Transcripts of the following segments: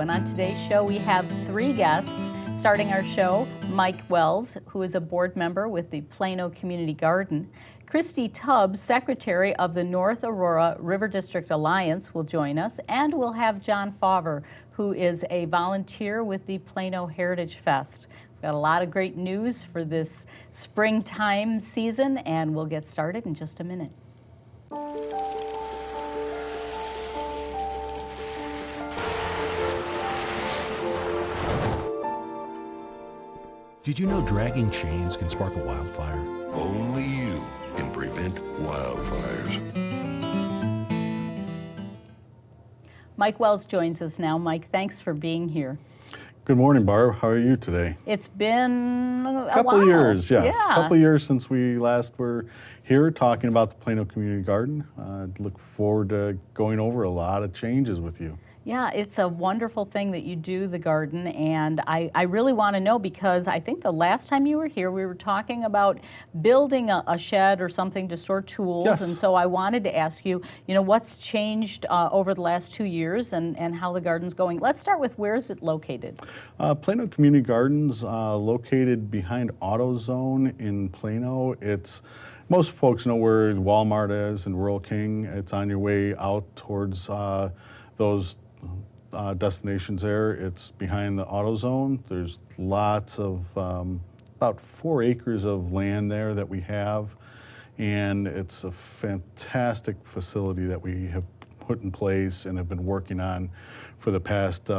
and on today's show we have three guests. Starting our show, Mike Wells, who is a board member with the Plano Community Garden. Christy Tubbs, Secretary of the North Aurora River District Alliance, will join us, and we'll have John Fauver, who is a volunteer with the Plano Heritage Fest. We've got a lot of great news for this springtime season, and we'll get started in just a minute. Did you know dragging chains can spark a wildfire? Only you can prevent wildfires. Mike Wells joins us now. Mike, thanks for being here. Good morning, Barb. How are you today? It's been a couple while. of years, yes. Yeah. A couple of years since we last were here talking about the Plano Community Garden. I look forward to going over a lot of changes with you. Yeah, it's a wonderful thing that you do, the garden, and I really want to know, because I think the last time you were here we were talking about building a shed or something to store tools. Yes. And so I wanted to ask you, what's changed over the last 2 years and how the garden's going. Let's start with, where is it located? Plano Community Gardens, located behind AutoZone in Plano. Most folks know where Walmart is in Rural King. It's on your way out towards those destinations there. It's behind the AutoZone. There's lots of, about 4 acres of land there that we have, and it's a fantastic facility that we have put in place and have been working on for the past,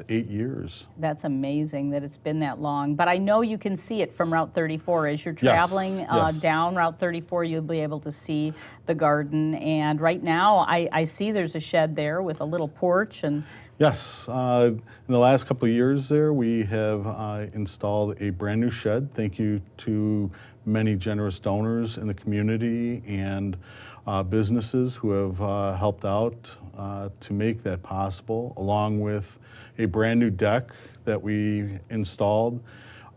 8 years. That's amazing that it's been that long. But I know you can see it from Route 34. As you're traveling Yes. down Route 34, you'll be able to see the garden. And right now, I see there's a shed there with a little porch. And Yes, in the last couple of years there, we have installed a brand new shed. Thank you to many generous donors in the community and businesses who have helped out to make that possible, along with a brand new deck that we installed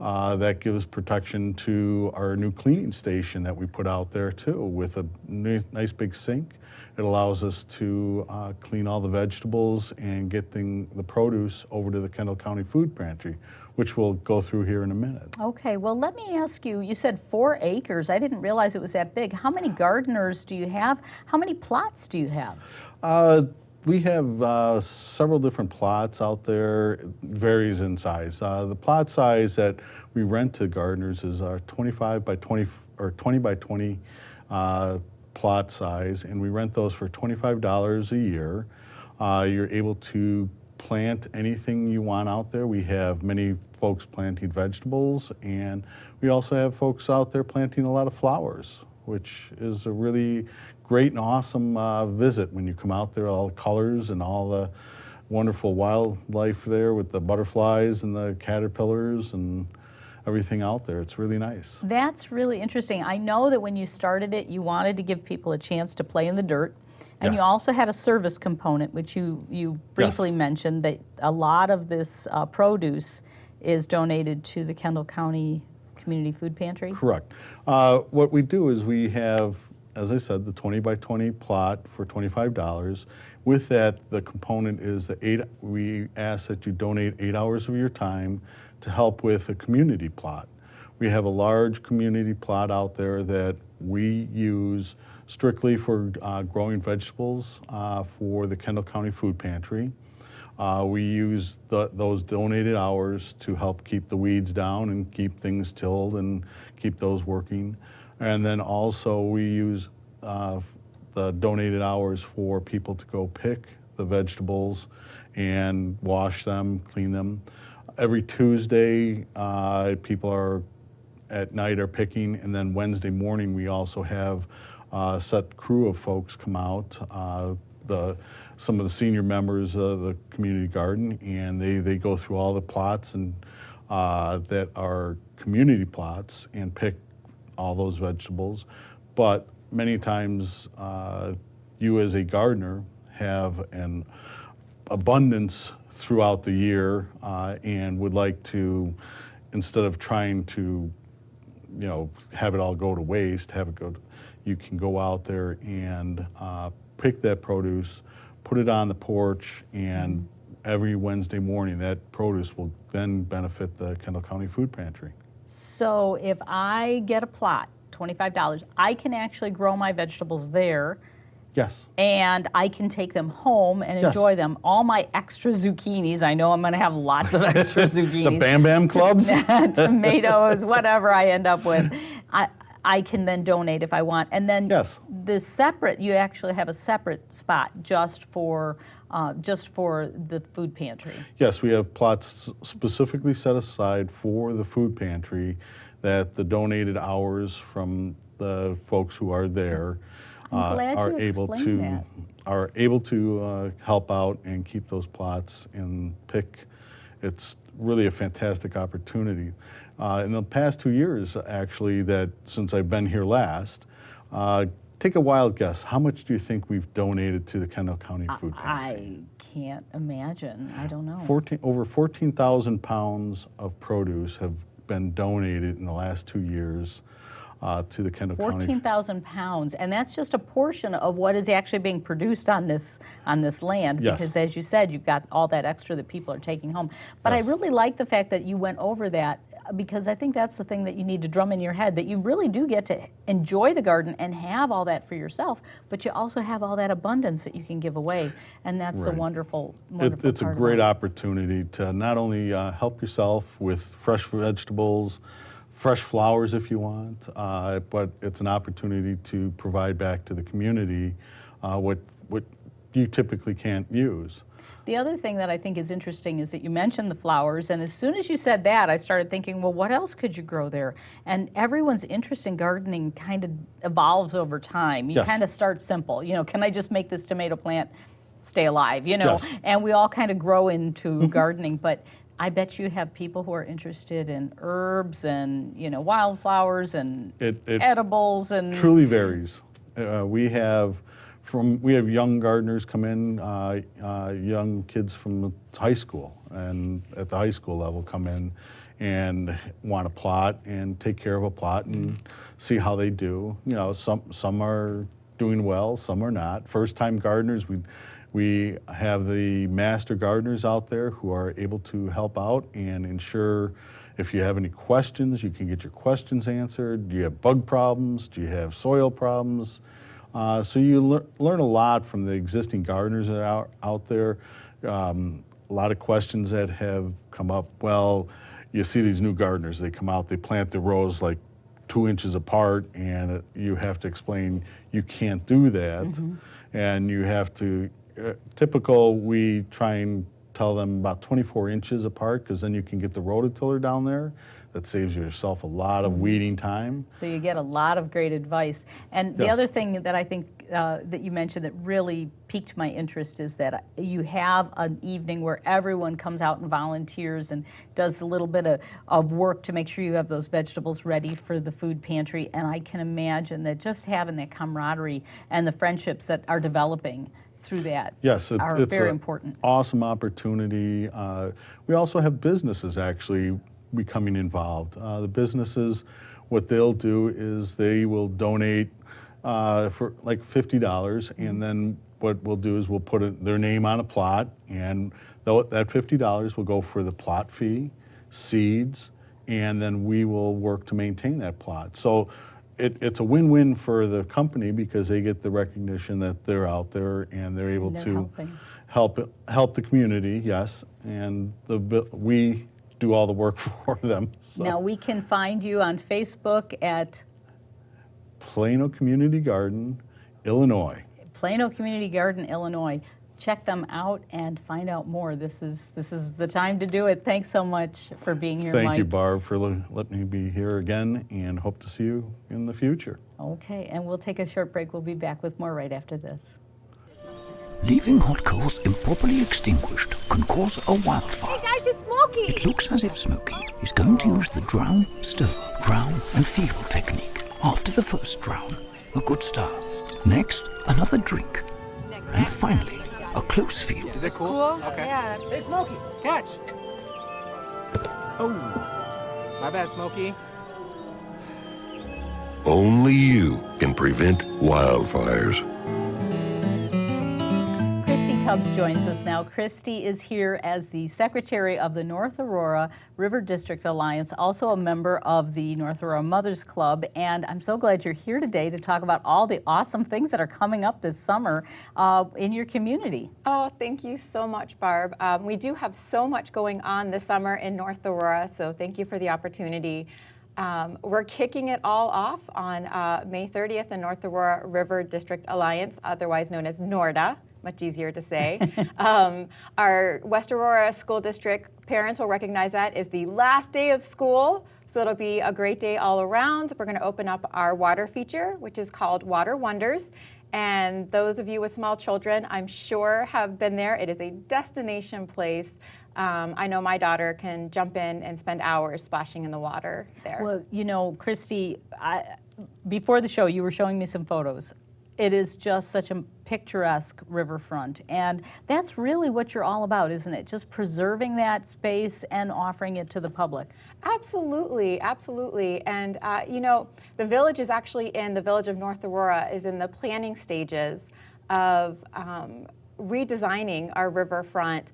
that gives protection to our new cleaning station that we put out there too, with a nice big sink. It allows us to clean all the vegetables and get the produce over to the Kendall County Food Pantry, which we'll go through here in a minute. okay, well, let me ask you, you said 4 acres. I didn't realize it was that big. How many gardeners do you have? How many plots do you have? We have several different plots out there. It varies in size. The plot size that we rent to gardeners is our 25 by 20 or 20 by 20 plot size, and we rent those for $25 a year. You're able to plant anything you want out there. We have many folks planting vegetables, and we also have folks out there planting a lot of flowers, which is a really great and awesome visit when you come out there, all the colors and all the wonderful wildlife there with the butterflies and the caterpillars and everything out there. It's really nice. That's really interesting. I know that when you started it, you wanted to give people a chance to play in the dirt. And Yes. you also had a service component, which you briefly mentioned, that a lot of this produce is donated to the Kendall County Community Food Pantry. Correct. What we do is we have, as I said, the 20 by 20 plot for $25. With that, the component is we ask that you donate 8 hours of your time to help with a community plot. We have a large community plot out there that we use strictly for growing vegetables for the Kendall County Food Pantry. We use those donated hours to help keep the weeds down and keep things tilled and keep those working. And then also we use the donated hours for people to go pick the vegetables and wash them, clean them. Every Tuesday, people at night are picking, and then Wednesday morning we also have a set crew of folks come out, some of the senior members of the community garden, and they go through all the plots and that are community plots and pick all those vegetables. But many times you as a gardener have an abundance throughout the year and would like to, instead of trying to have it all go to waste, you can go out there and pick that produce, put it on the porch, and every Wednesday morning. That produce will then benefit the Kendall County Food Pantry. So if I get a plot, $25, I can actually grow my vegetables there, Yes. and I can take them home and Yes. enjoy them. All my extra zucchinis, I know I'm going to have lots of extra zucchinis. The Bam Bam Clubs? Tomatoes, whatever I end up with, I can then donate if I want. And then Yes. you actually have a separate spot just for the food pantry. Yes, we have plots specifically set aside for the food pantry that the donated hours from the folks who are there I'm glad are you able explained to that. are able to help out and keep those plots and pick. It's really a fantastic opportunity. In the past 2 years, actually, that since I've been here last, take a wild guess. How much do you think we've donated to the Kendall County Food Pantry? I can't imagine. I don't know. Over 14,000 pounds of produce have been donated in the last 2 years to the Kendall County. 14,000 pounds, and that's just a portion of what is actually being produced on this land. Yes. Because, as you said, you've got all that extra that people are taking home. But Yes. I really like the fact that you went over that, because I think that's the thing that you need to drum in your head, that you really do get to enjoy the garden and have all that for yourself, but you also have all that abundance that you can give away, and that's a Right. wonderful It's a part great about it. opportunity to not only help yourself with fresh vegetables, fresh flowers if you want, but it's an opportunity to provide back to the community what you typically can't use. The other thing that I think is interesting is that you mentioned the flowers, and as soon as you said that, I started thinking, well, what else could you grow there? And everyone's interest in gardening kind of evolves over time. You Yes. kind of start simple. Can I just make this tomato plant stay alive? Yes. And we all kind of grow into gardening, but I bet you have people who are interested in herbs and, wildflowers and It edibles and truly varies. We have young gardeners come in, young kids from high school, and at the high school level come in and want a plot and take care of a plot and see how they do. Some are doing well, some are not. First-time gardeners, we have the master gardeners out there who are able to help out and ensure if you have any questions, you can get your questions answered. Do you have bug problems? Do you have soil problems? So you learn a lot from the existing gardeners that are out there. A lot of questions that have come up. Well, you see these new gardeners, they come out, they plant the rows like 2 inches apart, and you have to explain you can't do that. And you have to, we try and tell them about 24 inches apart, because then you can get the rototiller down there. That saves yourself a lot of weeding time. So you get a lot of great advice. And the Yes. other thing that I think that you mentioned that really piqued my interest is that you have an evening where everyone comes out and volunteers and does a little bit of work to make sure you have those vegetables ready for the food pantry. And I can imagine that just having that camaraderie and the friendships that are developing through that Yes, are it's very an important. awesome opportunity. We also have businesses actually becoming involved. The businesses, what they'll do is they will donate for like $50, and then what we'll do is we'll put their name on a plot, and that $50 will go for the plot fee, seeds, and then we will work to maintain that plot. So it's a win-win for the company because they get the recognition that they're out there and they're able They're to helping. help the community, yes, and we do all the work for them. So. Now we can find you on Facebook at Plano Community Garden, Illinois. Plano Community Garden, Illinois. Check them out and find out more. This is the time to do it. Thanks so much for being here, Mike. Thank you, Barb, for letting me be here again, and hope to see you in the future. Okay, and we'll take a short break. We'll be back with more right after this. Leaving hot coals improperly extinguished can cause a wildfire. Hey guys, it's Smokey! It looks as if Smokey is going to use the drown, stir, drown and feel technique. After the first drown, a good stir. Next, another drink. And finally, a close feel. Is it cool? Okay. Yeah. Hey, Smokey, catch! Oh, my bad, Smokey. Only you can prevent wildfires. Christy Tubbs joins us now. Christy is here as the secretary of the North Aurora River District Alliance, also a member of the North Aurora Mothers Club, and I'm so glad you're here today to talk about all the awesome things that are coming up this summer in your community. Oh, thank you so much, Barb. We do have so much going on this summer in North Aurora, so thank you for the opportunity. We're kicking it all off on May 30th, the North Aurora River District Alliance, otherwise known as NORDA, much easier to say. Our West Aurora School District parents will recognize that as the last day of school, so it'll be a great day all around. We're going to open up our water feature, which is called Water Wonders. And those of you with small children, I'm sure, have been there. It is a destination place. I know my daughter can jump in and spend hours splashing in the water there. Well, you know, Christy, before the show, you were showing me some photos. It is just such a picturesque riverfront, and that's really what you're all about, isn't it? Just preserving that space and offering it to the public. Absolutely, absolutely. And you know, the village is actually the village of North Aurora is in the planning stages of redesigning our riverfront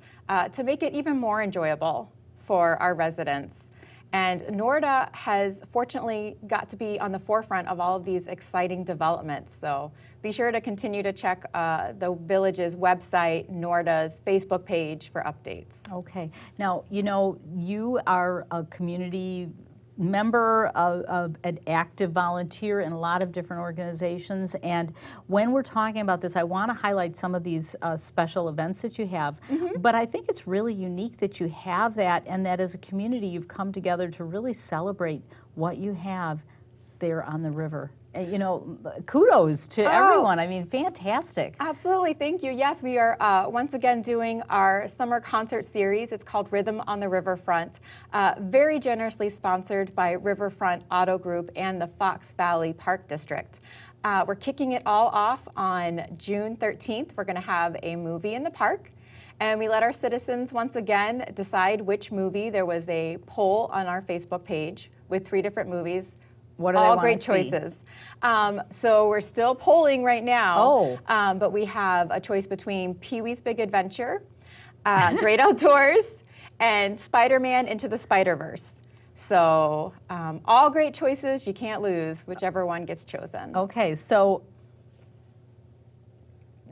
to make it even more enjoyable for our residents. And NORDA has fortunately got to be on the forefront of all of these exciting developments. So be sure to continue to check the village's website, NORDA's Facebook page for updates. Okay. Now, you know, you are a community member of an active volunteer in a lot of different organizations, and when we're talking about this, I want to highlight some of these special events that you have, but I think it's really unique that you have that, and that as a community you've come together to really celebrate what you have there on the river. You know, kudos to everyone. I mean, fantastic. Absolutely, thank you. Yes, we are once again doing our summer concert series. It's called Rhythm on the Riverfront, very generously sponsored by Riverfront Auto Group and the Fox Valley Park District. We're kicking it all off on June 13th. We're going to have a movie in the park. And we let our citizens once again decide which movie. There was a poll on our Facebook page with 3 different movies. What do all they great see? choices. So we're still polling right now. Oh. But we have a choice between Pee-wee's Big Adventure, Great Outdoors, and Spider-Man Into the Spider-Verse. So all great choices. You can't lose whichever one gets chosen. Okay, so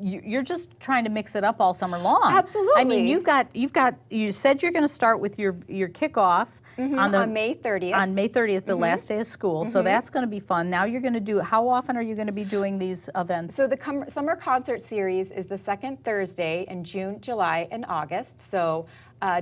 you're just trying to mix it up all summer long. Absolutely. I mean, you said you're going to start with your kickoff on May 30th. On May 30th, the last day of school. So that's going to be fun. Now you're going to do, how often are you going to be doing these events? So the summer concert series is the second Thursday in June, July, and August. So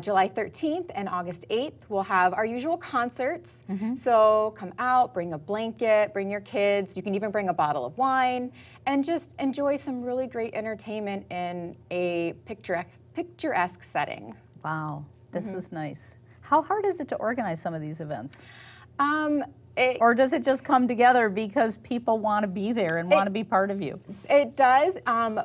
July 13th and August 8th, we'll have our usual concerts. So come out, bring a blanket, bring your kids. You can even bring a bottle of wine and just enjoy some really great entertainment in a picturesque setting. Wow, this is nice. How hard is it to organize some of these events? Or does it just come together because people want to be there and want to be part of you? It does.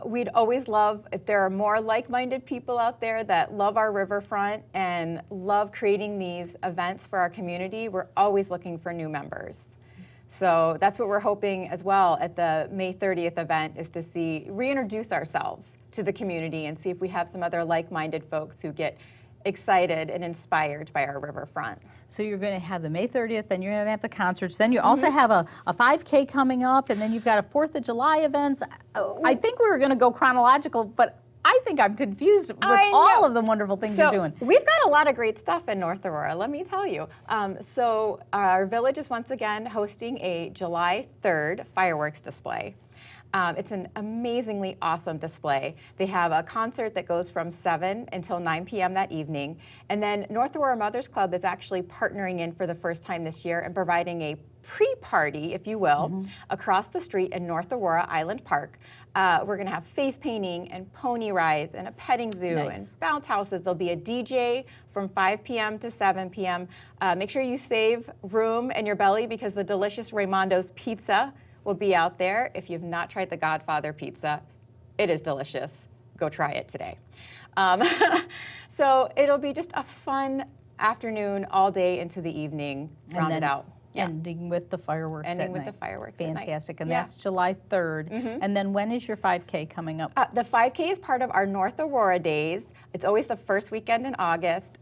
We'd always love if there are more like-minded people out there that love our riverfront and love creating these events for our community. We're always looking for new members. So that's what we're hoping as well at the May 30th event, is to reintroduce ourselves to the community and see if we have some other like-minded folks who get excited and inspired by our riverfront. So you're going to have the May 30th, then you're going to have the concerts, then you also have a 5K coming up, and then you've got a 4th of July events. I think we were going to go chronological, but I think I'm confused with all of the wonderful things you're doing. We've got a lot of great stuff in North Aurora, let me tell you. So our village is once again hosting a July 3rd fireworks display. It's an amazingly awesome display. They have a concert that goes from 7 until 9 p.m. that evening. And then North Aurora Mothers Club is actually partnering in for the first time this year and providing a pre-party, if you will, across the street in North Aurora Island Park. We're going to have face painting and pony rides and a petting zoo and bounce houses. There'll be a DJ from 5 p.m. to 7 p.m. Make sure you save room in your belly because the delicious Raimondo's Pizza will be out there. If you've not tried the Godfather pizza, it is delicious. Go try it today. So it'll be just a fun afternoon all day into the evening, rounded out. Yeah. Ending with the fireworks Ending at with night. the fireworks at night. Fantastic. And Yeah. that's July 3rd. And then when is your 5K coming up? The 5K is part of our North Aurora Days. It's always the first weekend in August.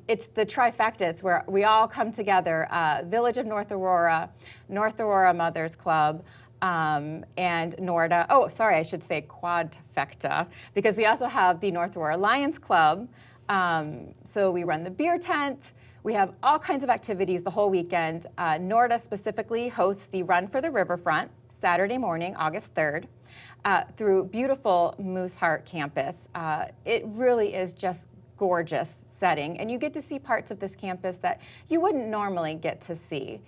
It's the trifecta. It's where we all come together. Village of North Aurora Mothers Club, and NORDA. Oh, sorry, I should say quadfecta, because we also have the North Aurora Lions Club. So we run the beer tent. We have all kinds of activities the whole weekend. NORDA specifically hosts the Run for the Riverfront, Saturday morning, August 3rd, through beautiful Mooseheart campus. It really is just gorgeous setting, and you get to see parts of this campus that you wouldn't normally get to see.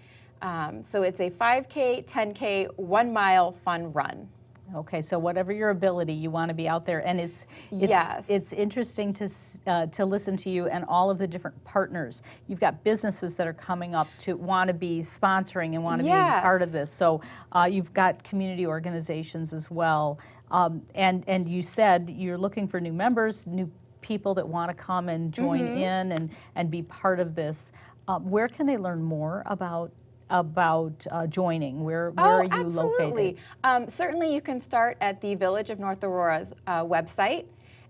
So it's a 5K, 10K, 1 mile fun run. Okay, so whatever your ability, you want to be out there, and it's interesting to listen to you and all of the different partners. You've got businesses that are coming up to want to be sponsoring and want to be part of this. So you've got community organizations as well, and you said you're looking for new members, new people that want to come and join in and be part of this. Where can they learn more about joining? Where are you absolutely. located? Certainly you can start at the Village of North Aurora's website,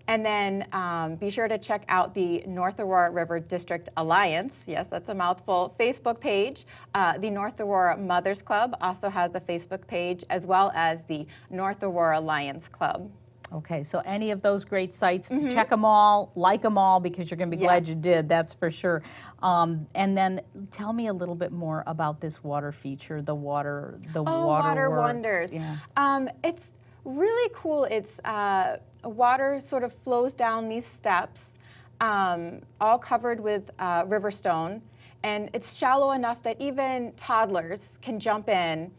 and then be sure to check out the North Aurora River District Alliance, yes, that's a mouthful, Facebook page. The North Aurora Mothers Club also has a Facebook page, as well as the North Aurora Lions Club. Okay, so any of those great sites, check them all, like them all, because you're going to be glad you did, that's for sure. And then tell me a little bit more about this water feature, the water Water Works. Wonders. Yeah. It's really cool. It's water sort of flows down these steps, all covered with Riverstone, and it's shallow enough that even toddlers can jump in.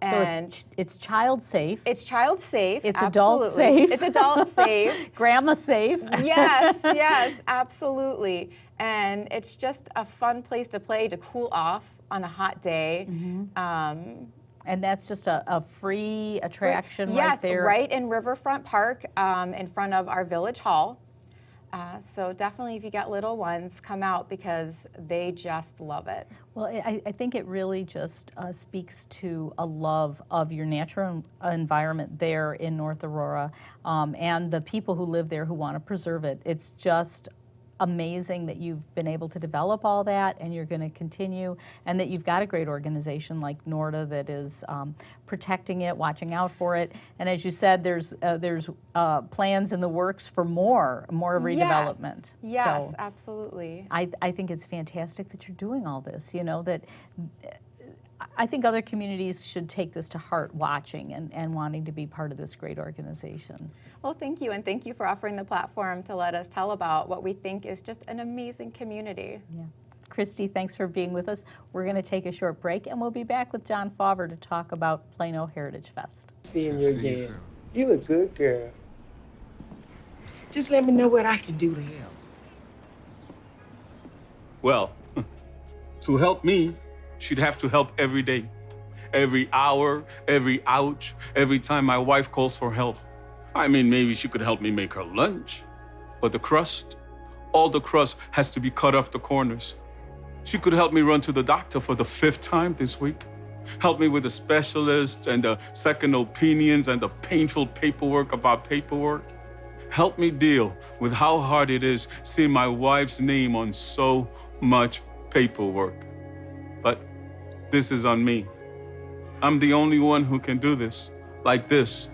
So it's child safe. It's child safe. It's absolutely. adult safe. It's adult safe. Grandma safe. Yes, absolutely. And it's just a fun place to play, to cool off on a hot day. And that's just a free attraction right there? Yes, right in Riverfront Park, in front of our Village Hall. So definitely, if you got little ones, come out, because they just love it. Well, I think it really just speaks to a love of your natural environment there in North Aurora, and the people who live there who want to preserve it. It's just amazing that you've been able to develop all that, and you're going to continue, and that you've got a great organization like NORDA that is protecting it, watching out for it. And as you said, there's plans in the works for more redevelopment. Yes, so absolutely. I think it's fantastic that you're doing all this. You know, that I think other communities should take this to heart, watching and wanting to be part of this great organization. Well, thank you, and thank you for offering the platform to let us tell about what we think is just an amazing community. Yeah. Christy, thanks for being with us. We're going to take a short break, and we'll be back with John Fauver to talk about Plano Heritage Fest. Seeing you again. You a good girl. Just let me know what I can do to help. Well, to help me, she'd have to help every day. Every hour, every ouch, every time my wife calls for help. I mean, maybe she could help me make her lunch. But the crust, all the crust has to be cut off the corners. She could help me run to the doctor for the 5th time this week. Help me with the specialist and the second opinions and the painful paperwork of our paperwork. Help me deal with how hard it is seeing my wife's name on so much paperwork. But this is on me. I'm the only one who can do this, like this,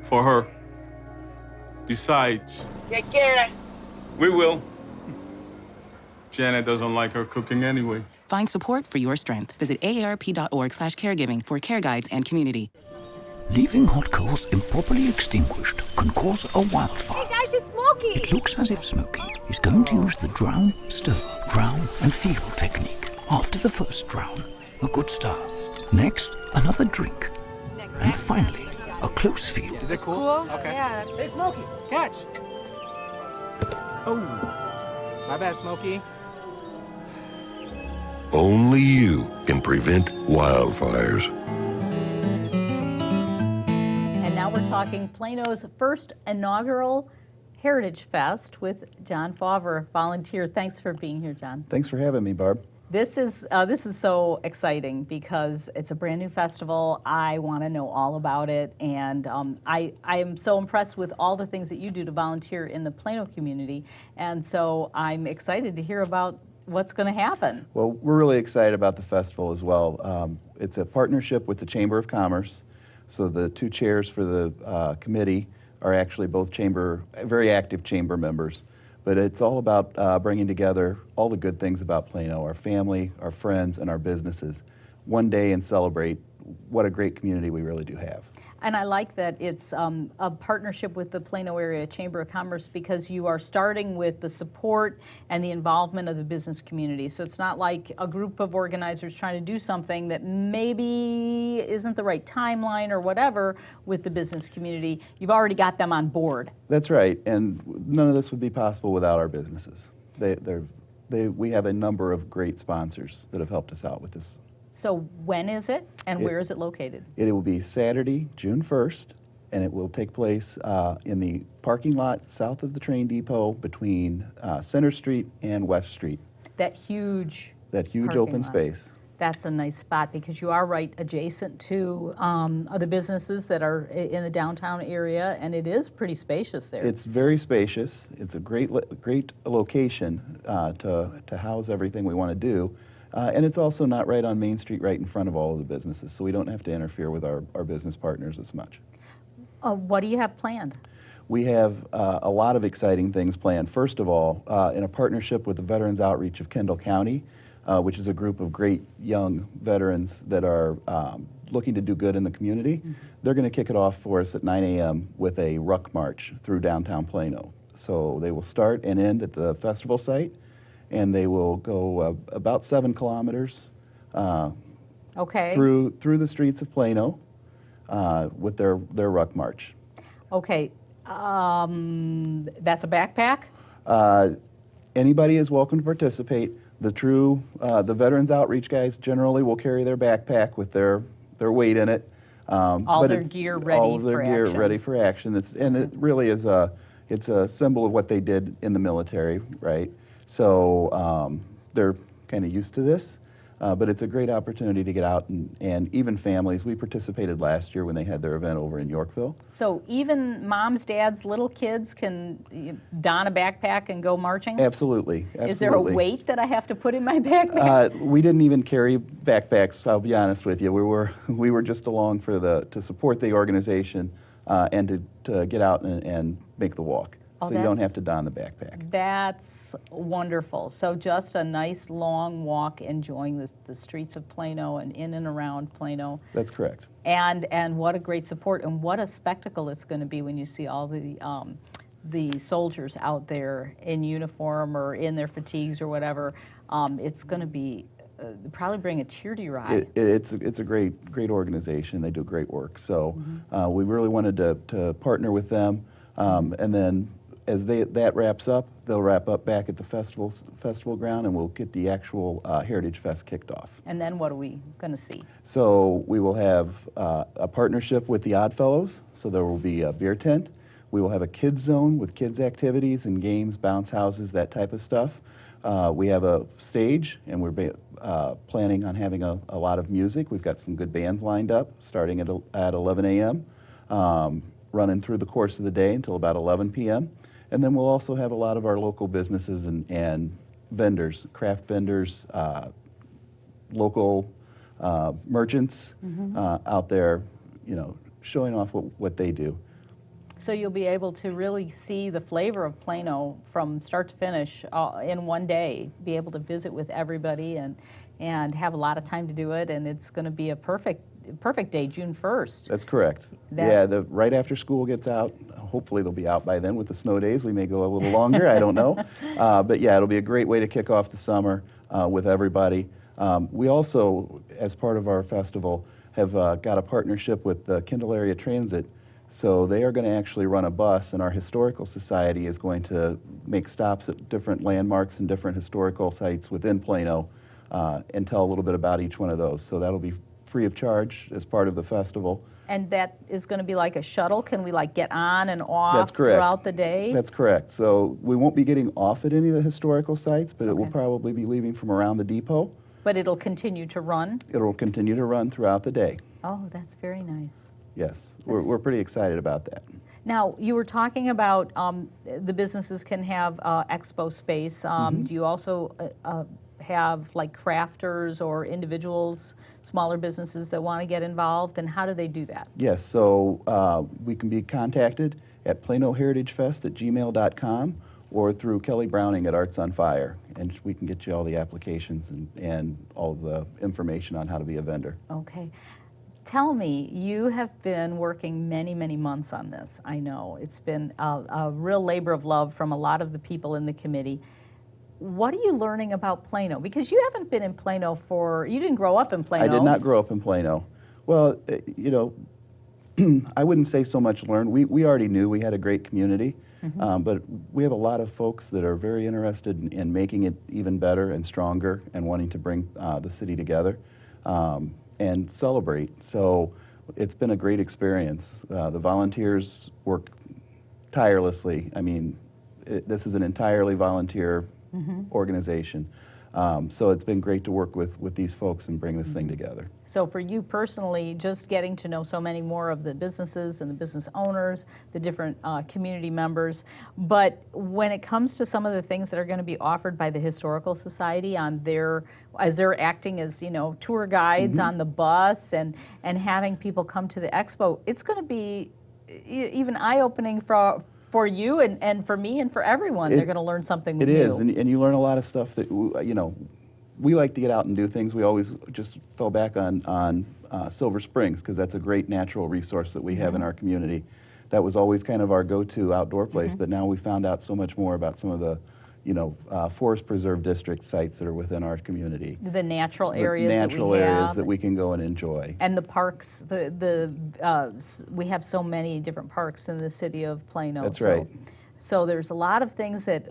for her. Besides, Take care. we will. Janet doesn't like her cooking anyway. Find support for your strength. Visit aarp.org/caregiving for care guides and community. Leaving hot coals improperly extinguished can cause a wildfire. Hey guys, it's Smokey! It looks as if Smokey is going to use the drown, stir, drown, and feel technique. After the first drown, a good start. Next, another drink. And finally, a close feel. Is it cool? Okay. Yeah. Hey, Smokey. Catch. Oh. My bad, Smokey. Only you can prevent wildfires. And now we're talking Plano's first inaugural Heritage Fest with John Fauver, volunteer. Thanks for being here, John. Thanks for having me, Barb. This is so exciting because it's a brand new festival. I want to know all about it, and I am so impressed with all the things that you do to volunteer in the Plano community, and so I'm excited to hear about what's going to happen. Well, we're really excited about the festival as well. It's a partnership with the Chamber of Commerce, so the two chairs for the committee are actually both very active chamber members. But it's all about bringing together all the good things about Plano, our family, our friends, and our businesses, one day and celebrate what a great community we really do have. And I like that it's a partnership with the Plano Area Chamber of Commerce because you are starting with the support and the involvement of the business community. So it's not like a group of organizers trying to do something that maybe isn't the right timeline or whatever with the business community. You've already got them on board. That's right, and none of this would be possible without our businesses. We have a number of great sponsors that have helped us out with this. So when is it, and where is it located? It will be Saturday, June 1st, and it will take place in the parking lot south of the train depot between Center Street and West Street. That huge open lot. Space. That's a nice spot because you are right adjacent to other businesses that are in the downtown area, and it is pretty spacious there. It's very spacious. It's a great location to house everything we want to do. And it's also not right on Main Street, right in front of all of the businesses, so we don't have to interfere with our business partners as much. What do you have planned? We have a lot of exciting things planned. First of all, in a partnership with the Veterans Outreach of Kendall County, which is a group of great young veterans that are looking to do good in the community, mm-hmm. They're going to kick it off for us at 9 a.m. with a ruck march through downtown Plano. So they will start and end at the festival site, and they will go about 7 kilometers through the streets of Plano with their ruck march. Okay, that's a backpack? Anybody is welcome to participate. The Veterans Outreach guys generally will carry their backpack with their weight in it. All their gear ready for action. It really is it's a symbol of what they did in the military, right? So they're kind of used to this, but it's a great opportunity to get out and even families. We participated last year when they had their event over in Yorkville. So even moms, dads, little kids can don a backpack and go marching? Absolutely. Is there a weight that I have to put in my backpack? We didn't even carry backpacks, I'll be honest with you. We were just along to support the organization and to get out and make the walk. So you don't have to don the backpack. That's wonderful. So just a nice long walk enjoying the streets of Plano and in and around Plano. That's correct. And what a great support and what a spectacle it's going to be when you see all the soldiers out there in uniform or in their fatigues or whatever. It's going to be probably bring a tear to your eye. It's a great organization. They do great work. So we really wanted to partner with them, and then as that wraps up, they'll wrap up back at the festival ground, and we'll get the actual Heritage Fest kicked off. And then what are we going to see? So we will have a partnership with the Oddfellows. So there will be a beer tent. We will have a kids zone with kids activities and games, bounce houses, that type of stuff. We have a stage, and we're planning on having a lot of music. We've got some good bands lined up, starting at 11 a.m., running through the course of the day until about 11 p.m. And then we'll also have a lot of our local businesses and vendors, craft vendors, local merchants out there, showing off what they do. So you'll be able to really see the flavor of Plano from start to finish in one day, be able to visit with everybody and have a lot of time to do it, and it's going to be a perfect day, June 1st. That's correct. Right after school gets out, hopefully they'll be out by then with the snow days. We may go a little longer, I don't know. But yeah, it'll be a great way to kick off the summer with everybody. We also, as part of our festival, have got a partnership with the Kendall Area Transit. So they are going to actually run a bus, and our Historical Society is going to make stops at different landmarks and different historical sites within Plano and tell a little bit about each one of those. So that'll be free of charge as part of the festival. And that is going to be like a shuttle? Can we like get on and off That's correct. throughout the day? That's correct. So we won't be getting off at any of the historical sites, but it will probably be leaving from around the depot. But it'll continue to run? It'll continue to run throughout the day. Oh, that's very nice. Yes, we're pretty excited about that. Now, you were talking about the businesses can have expo space. Do you also have like crafters or individuals, smaller businesses that want to get involved, and how do they do that? Yes, so we can be contacted at planoheritagefest@gmail.com or through Kelly Browning at Arts on Fire, and we can get you all the applications and all of the information on how to be a vendor. Okay. Tell me, you have been working many, many months on this. I know. It's been a real labor of love from a lot of the people in the committee. What are you learning about Plano? Because you haven't been in Plano you didn't grow up in Plano. I did not grow up in Plano. Well, you know, I wouldn't say so much learn. We already knew we had a great community, but we have a lot of folks that are very interested in making it even better and stronger and wanting to bring the city together and celebrate. So it's been a great experience. The volunteers work tirelessly. I mean, this is an entirely volunteer organization. So it's been great to work with these folks and bring this thing together. So for you personally, just getting to know so many more of the businesses and the business owners, the different community members, but when it comes to some of the things that are going to be offered by the Historical Society as they're acting as, you know, tour guides on the bus and having people come to the expo, it's going to be even eye-opening for you and for me and for everyone. They're going to learn something new. It is, and you learn a lot of stuff that, you know, we like to get out and do things. We always just fell back on Silver Springs because that's a great natural resource that we have in our community. That was always kind of our go-to outdoor place, but now we found out so much more about some of the, you know, Forest Preserve District sites that are within our community. The natural areas natural areas that we can go and enjoy. And the parks, we have so many different parks in the city of Plano. That's right. So there's a lot of things that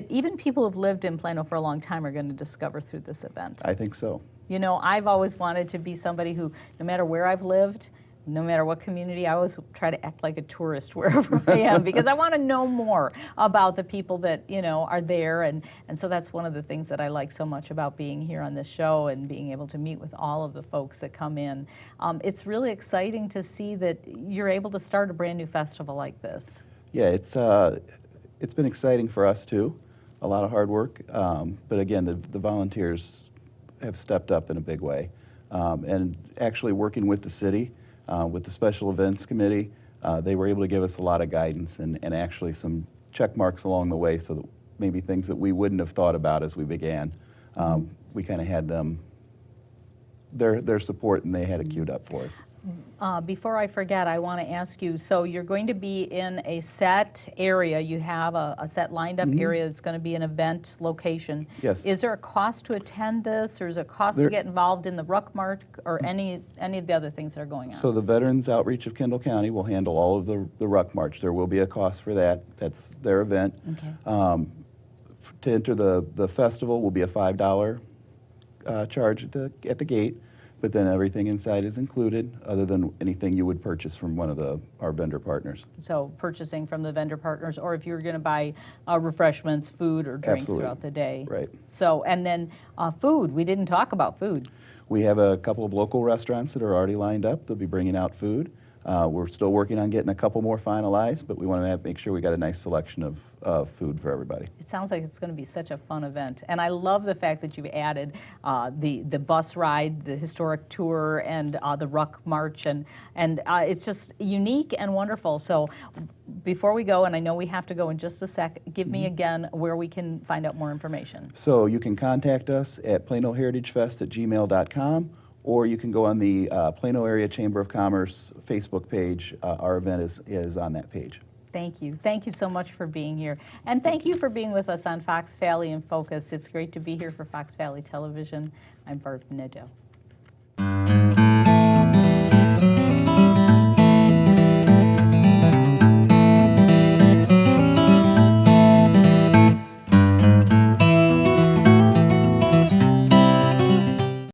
even people who've lived in Plano for a long time are going to discover through this event. I think so. You know, I've always wanted to be somebody who, no matter where I've lived, no matter what community, I always try to act like a tourist wherever I am because I want to know more about the people that, you know, are there. And so that's one of the things that I like so much about being here on this show and being able to meet with all of the folks that come in. It's really exciting to see that you're able to start a brand new festival like this. Yeah, it's been exciting for us too. A lot of hard work. But again, the volunteers have stepped up in a big way. And actually working with the city, with the Special Events Committee, they were able to give us a lot of guidance and actually some check marks along the way so that maybe things that we wouldn't have thought about as we began, we kind of had their support and they had it queued up for us. Before I forget, I want to ask you, so you're going to be in a set area, you have a set lined up area that's going to be an event location. Yes. Is there a cost to attend this, or is there a cost to get involved in the Ruck March, or any of the other things that are going on? So the Veterans Outreach of Kendall County will handle all of the Ruck March. There will be a cost for that. That's their event. Okay. To enter the festival will be a $5 charge at the gate. But then everything inside is included, other than anything you would purchase from one of our vendor partners. So purchasing from the vendor partners, or if you were going to buy refreshments, food, or drink throughout the day. Right. So, and then food. We didn't talk about food. We have a couple of local restaurants that are already lined up. They'll be bringing out food. We're still working on getting a couple more finalized, but we want to make sure we got a nice selection of food for everybody. It sounds like it's going to be such a fun event. And I love the fact that you've added the bus ride, the historic tour, and the Ruck March. And it's just unique and wonderful. So before we go, and I know we have to go in just a sec, give me again where we can find out more information. So you can contact us at planoheritagefest@gmail.com, or you can go on the Plano Area Chamber of Commerce Facebook page. Our event is on that page. Thank you. Thank you so much for being here. And thank you for being with us on Fox Valley in Focus. It's great to be here for Fox Valley Television. I'm Barb Nadeau.